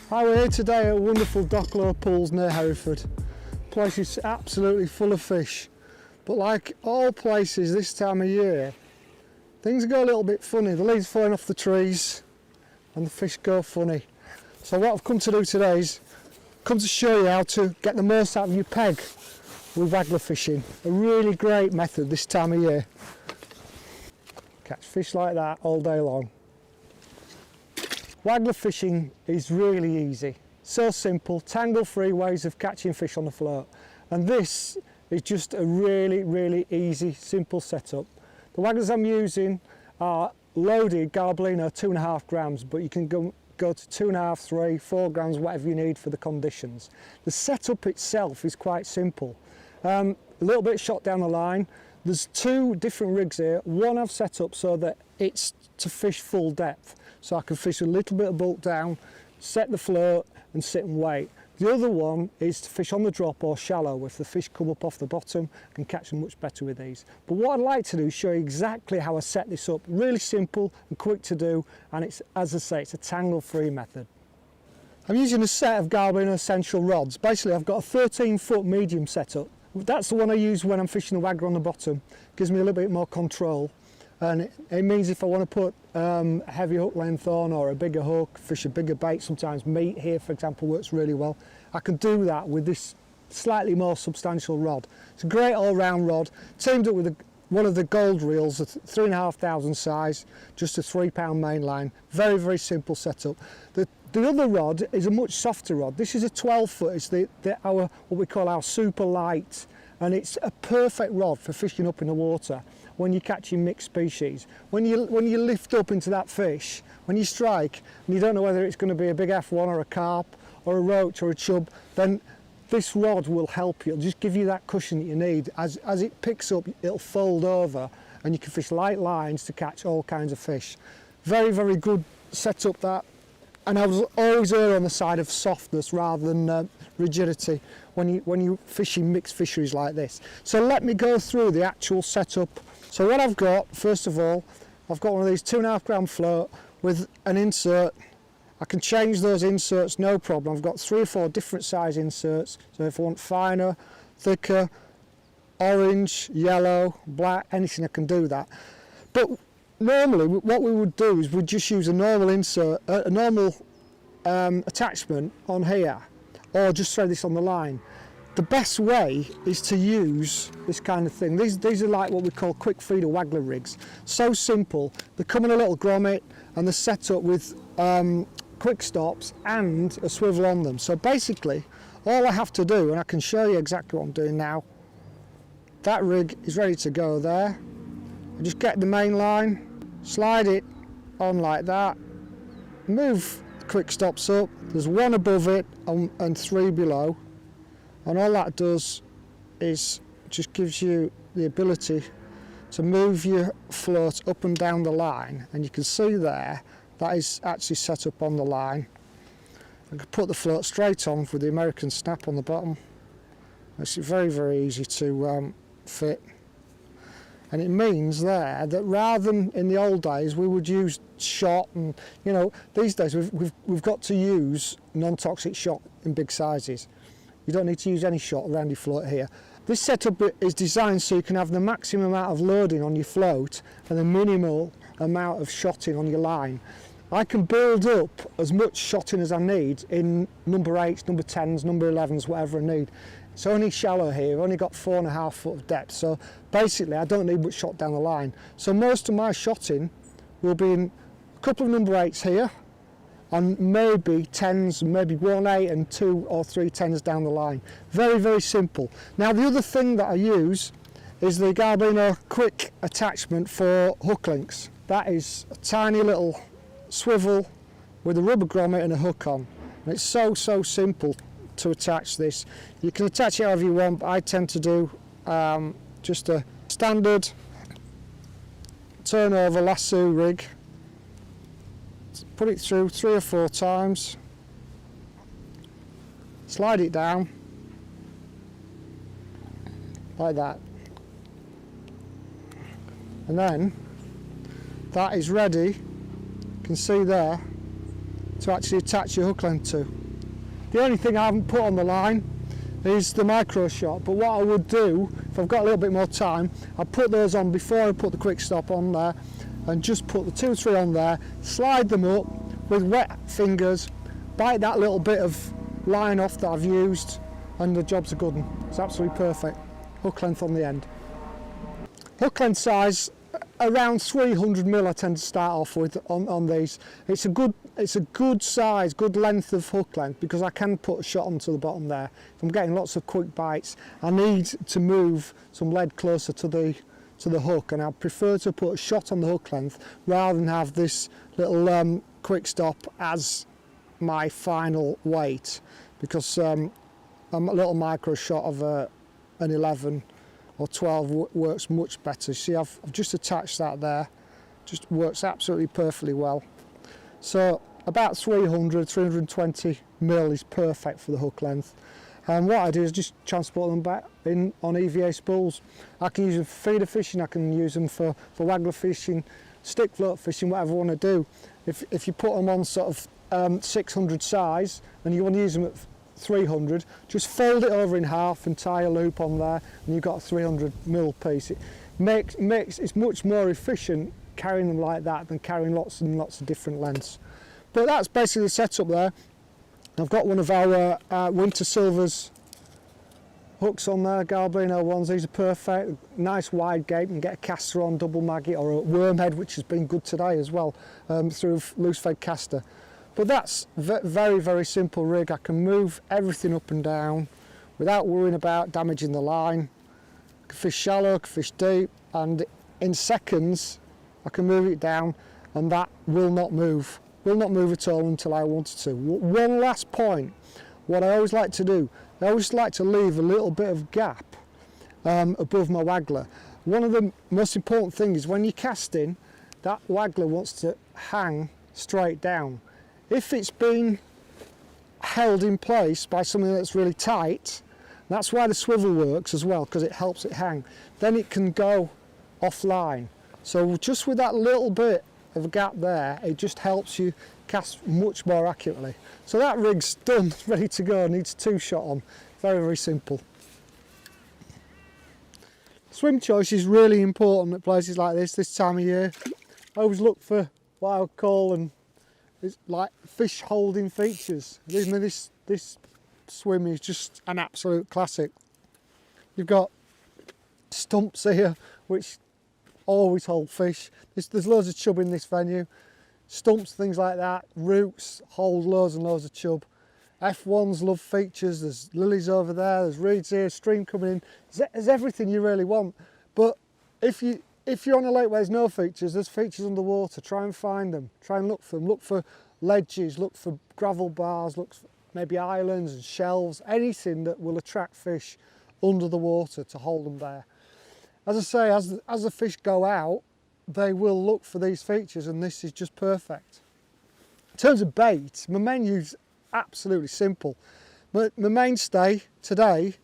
Hi, we're here today at wonderful Docklow Pools near Hereford. The place is absolutely full of fish, but like all places this time of year, things go a little bit funny. The leaves falling off the trees and the fish go funny. So what I've come to do today is come to show you how to get the most out of your peg with waggler fishing. A really great method this time of year. Catch fish like that all day long. Waggler fishing is really easy, so simple, tangle-free ways of catching fish on the float. And this is just a really easy, simple setup. The wagglers I'm using are loaded Garblino 2.5 grams, but you can go to 2.5, 3, 4 grams, whatever you need for the conditions. The setup itself is quite simple. A little bit shot down the line. There's two different rigs here. One I've set up so that it's to fish full depth, so I can fish a little bit of bulk down, set the float and sit and wait. The other one is to fish on the drop or shallow. If the fish come up off the bottom, I can catch them much better with these. But what I'd like to do is show you exactly how I set this up. Really simple and quick to do, and it's, as I say, it's a tangle-free method. I'm using a set of Garblino Essential rods. Basically, I've got a 13-foot medium setup. That's the one I use when I'm fishing a waggler on the bottom. Gives me a little bit more control. And it means if I want to put a heavy hook length on or a bigger hook, fish a bigger bait, sometimes meat here for example works really well, I can do that with this slightly more substantial rod. It's a great all-round rod, teamed up with one of the gold reels, a 3,500 size, just a £3 mainline. Very simple setup. The other rod is a much softer rod. This is a 12-foot, it's what we call our super light, and it's a perfect rod for fishing up in the water when you're catching mixed species. When you lift up into that fish, when you strike and you don't know whether it's going to be a big F1 or a carp or a roach or a chub, then this rod will help you. It'll just give you that cushion that you need. As it picks up, it'll fold over and you can fish light lines to catch all kinds of fish. Very good setup that. And I was always err on the side of softness rather than rigidity when you fishing mixed fisheries like this. So let me go through the actual setup. So what I've got, first of all, I've got one of these 2.5 gram float with an insert. I can change those inserts, no problem. I've got 3 or 4 different size inserts. So if I want finer, thicker, orange, yellow, black, anything, I can do that. But normally what we would do is we'd just use a normal insert, a normal attachment on here, or just throw this on the line. The best way is to use this kind of thing. These are like what we call quick feeder waggler rigs. So simple. They come in a little grommet and they're set up with quick stops and a swivel on them. So basically all I have to do, and I can show you exactly what I'm doing now, that rig is ready to go there. I just get the main line, slide it on like that, move the quick stops up, there's 1 above it and 3 below, and all that does is just gives you the ability to move your float up and down the line, and you can see there that is actually set up on the line. I can put the float straight on with the American snap on the bottom. It's very easy to fit. And it means there that rather than in the old days we would use shot, and you know, these days we've got to use non-toxic shot in big sizes. You don't need to use any shot around your float here. This setup is designed so you can have the maximum amount of loading on your float and the minimal amount of shotting on your line. I can build up as much shotting as I need in number 8s, number 10s, number 11s, whatever I need. It's only shallow here, I've only got 4.5 foot of depth, so basically I don't need much shot down the line. So most of my shotting will be in a couple of number 8s here, and maybe 10s, maybe 1 8 and 2 or 3 10s down the line. Very simple. Now the other thing that I use is the Garblino quick attachment for hook links. That is a tiny little swivel with a rubber grommet and a hook on. And it's so simple to attach this. You can attach it however you want, but I tend to do just a standard turnover lasso rig. Put it through 3 or 4 times, slide it down like that, and then that is ready. You can see there to actually attach your hook length to. The only thing I haven't put on the line is the micro shot, but what I would do, if I've got a little bit more time, I'd put those on before I put the quick stop on there, and just put the 2 or 3 on there, slide them up with wet fingers, bite that little bit of line off that I've used, and the job's a good one. It's absolutely perfect. Hook length on the end. Hook length size around 300mm I tend to start off with on these. It's a good size, good length of hook length, because I can put a shot onto the bottom there. If I'm getting lots of quick bites, I need to move some lead closer to the hook, and I prefer to put a shot on the hook length rather than have this little quick stop as my final weight, because a little micro shot of an 11 or 12 works much better. See, I've just attached that there, just works absolutely perfectly well. So about 320mm is perfect for the hook length. And what I do is just transport them back in on EVA spools. I can use them for feeder fishing, I can use them for waggler fishing, stick float fishing, whatever I want to do. If you put them on sort of 600 size and you want to use them at 300, just fold it over in half and tie a loop on there, and you've got a 300mm piece. It it's much more efficient carrying them like that than carrying lots and lots of different lengths. But that's basically the setup there. I've got one of our Winter Silvers hooks on there, Galblino ones. These are perfect, nice wide gape, and get a caster on, double maggot, or a worm head, which has been good today as well, through a loose fed caster. But that's very, very simple rig. I can move everything up and down without worrying about damaging the line. I can fish shallow, I can fish deep, and in seconds I can move it down, and that will not move at all until I want it to. One last point, what I always like to do, I always like to leave a little bit of gap above my waggler. One of the most important things is when you're casting, that waggler wants to hang straight down. If it's been held in place by something that's really tight, that's why the swivel works as well, because it helps it hang, then it can go offline. So just with that little bit of a gap there, it just helps you cast much more accurately. So that rig's done, ready to go, needs 2 shot on. Very, very simple. Swim choice is really important at places like this time of year. I always look for what I would call it's like fish holding features. This swim is just an absolute classic. You've got stumps here which always hold fish. There's loads of chub in this venue. Stumps, things like that, roots hold loads and loads of chub. F1s love features, there's lilies over there, there's reeds here, stream coming in. There's everything you really want. But if you're on a lake where there's no features, there's features underwater. Try and find them, try and look for them. Look for ledges, look for gravel bars, look for maybe islands and shelves, anything that will attract fish under the water to hold them there. As I say, as the fish go out, they will look for these features, and this is just perfect. In terms of bait, my menu's absolutely simple. My mainstay today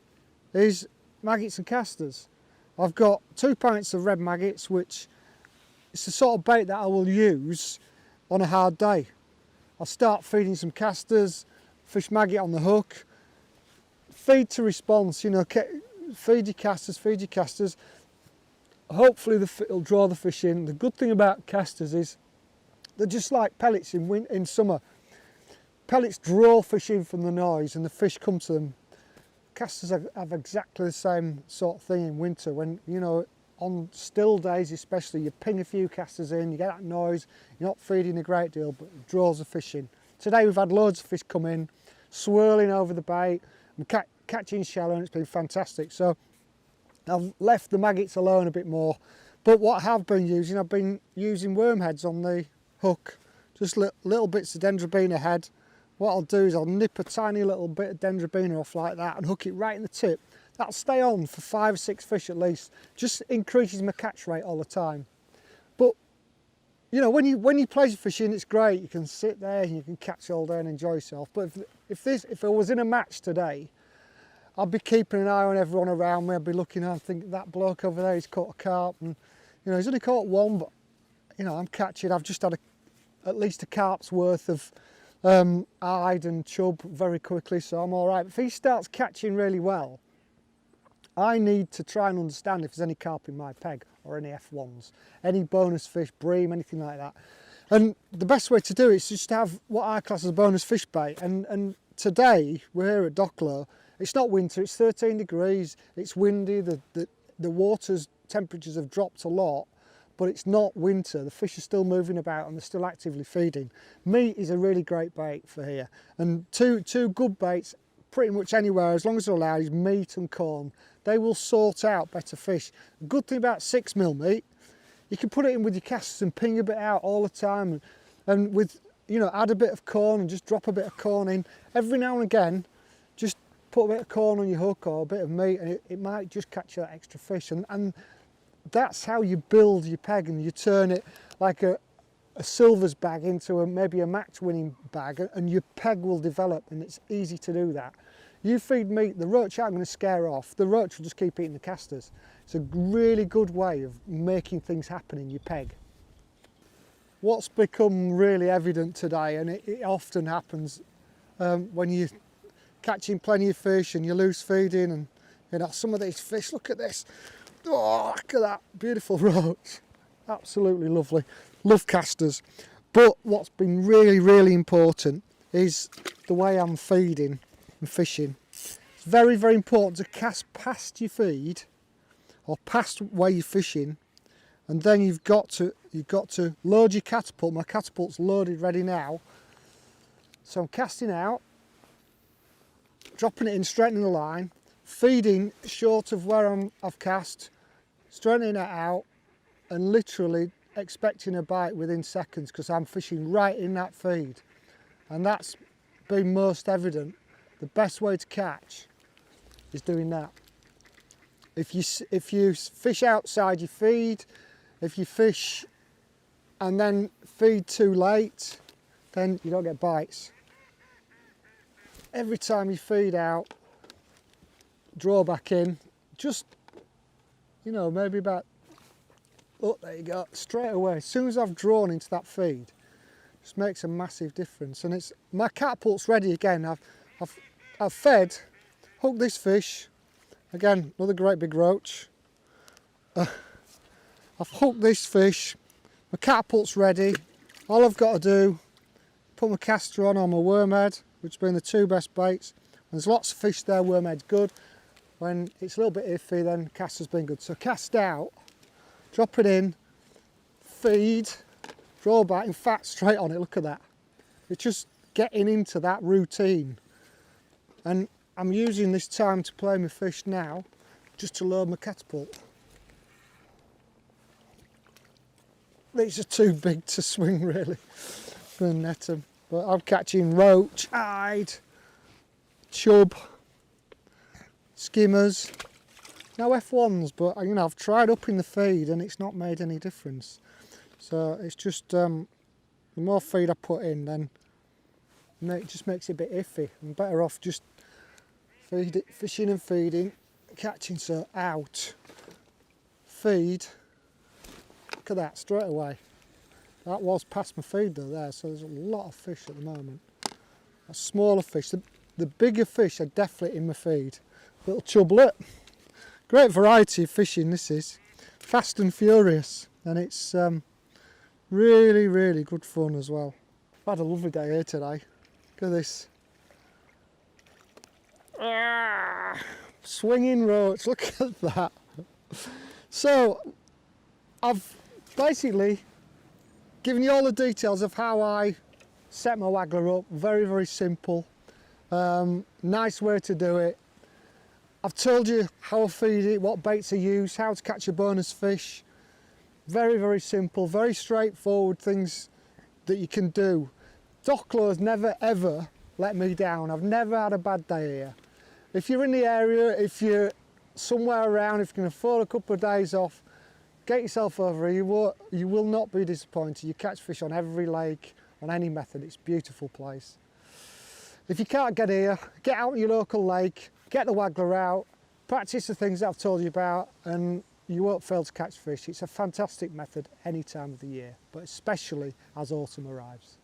is maggots and casters. I've got 2 pints of red maggots, which is the sort of bait that I will use on a hard day. I'll start feeding some casters, fish maggot on the hook, feed to response, you know, feed your casters. Hopefully it'll draw the fish in. The good thing about casters is they're just like pellets in summer. Pellets draw fish in from the noise and the fish come to them. Casters have exactly the same sort of thing in winter. When, you know, on still days especially, you ping a few casters in, you get that noise, you're not feeding a great deal, but it draws the fish in. Today we've had loads of fish come in, swirling over the bait, and catching shallow, and it's been fantastic. So I've left the maggots alone a bit more, but what I have been using, I've been using worm heads on the hook, just little bits of dendrobina head. What I'll do is I'll nip a tiny little bit of dendrobina off like that and hook it right in the tip. That'll stay on for 5 or 6 fish at least, just increases my catch rate all the time. But you know, when you pleasure fishing, it's great, you can sit there and you can catch all day and enjoy yourself. But if I was in a match today, I'd be keeping an eye on everyone around me. I'd be looking and thinking, that bloke over there, he's caught a carp, and you know, he's only caught one, but you know, I'm catching. I've just had at least a carp's worth of eyed and chub very quickly, so I'm all right. If he starts catching really well, I need to try and understand if there's any carp in my peg or any F1s, any bonus fish, bream, anything like that. And the best way to do it is just to have what I class as a bonus fish bait. And today, we're here at Docklow. It's not winter, it's 13 degrees, it's windy, the water's temperatures have dropped a lot, but it's not winter. The fish are still moving about and they're still actively feeding. Meat is a really great bait for here. And two good baits pretty much anywhere, as long as they're allowed, is meat and corn. They will sort out better fish. The good thing about 6mm meat, you can put it in with your casts and ping a bit out all the time, and with, you know, add a bit of corn and just drop a bit of corn in. Every now and again, just put a bit of corn on your hook or a bit of meat and it might just catch that extra fish. And that's how you build your peg, and you turn it like a silvers bag into maybe a match winning bag, and your peg will develop, and it's easy to do that. You feed meat, the roach aren't going to scare off, the roach will just keep eating the casters. It's a really good way of making things happen in your peg. What's become really evident today, and it often happens when you're catching plenty of fish and you lose feeding, and you know, some of these fish, look at this, oh, look at that beautiful roach, absolutely lovely. Love casters. But what's been really important is the way I'm feeding and fishing. It's very important to cast past your feed or past where you're fishing, and then you've got to load your catapult. My catapult's loaded ready now, so I'm casting out, dropping it in, straightening the line, feeding short of where I've cast, straightening it out, and literally expecting a bite within seconds, because I'm fishing right in that feed. And that's been most evident. The best way to catch is doing that. If you fish outside your feed, if you fish and then feed too late, then you don't get bites. Every time you feed out, draw back in, just, you know, maybe about, oh, there you go, straight away. As soon as I've drawn into that feed, it just makes a massive difference. And it's, my catapult's ready again. I've fed, hooked this fish, again, another great big roach. I've hooked this fish, my catapult's ready. All I've got to do, put my caster on or my wormhead, which have been the two best baits. And there's lots of fish there, wormhead's good. When it's a little bit iffy, then caster's been good. So cast out, drop it in, feed, draw back, in fact, straight on it, look at that. It's just getting into that routine. And I'm using this time to play my fish now, just to load my catapult. These are too big to swing really, to net them. But I'm catching roach, eyed, chub, skimmers, no F1s, but you know, I've tried upping the feed and it's not made any difference. So it's just, the more feed I put in, then it just makes it a bit iffy. I'm better off just fishing and feeding, catching, so out, feed, look at that, straight away. That was past my feed though there, so there's a lot of fish at the moment. A smaller fish, the bigger fish are definitely in my feed. Little chublet, great variety of fishing this is, fast and furious, and it's really good fun as well. I've had a lovely day here today, look at this. Swinging roach, look at that. So I've basically given you all the details of how I set my Waggler up. Very simple, nice way to do it. I've told you how I feed it, what baits I use, how to catch a bonus fish. Very simple, very straightforward things that you can do. Docklow has never ever let me down. I've never had a bad day here. If you're in the area, if you're somewhere around, if you can afford a couple of days off, get yourself over here. You will not be disappointed. You catch fish on every lake, on any method. It's a beautiful place. If you can't get here, get out to your local lake, get the Waggler out, practice the things that I've told you about, and you won't fail to catch fish. It's a fantastic method any time of the year, but especially as autumn arrives.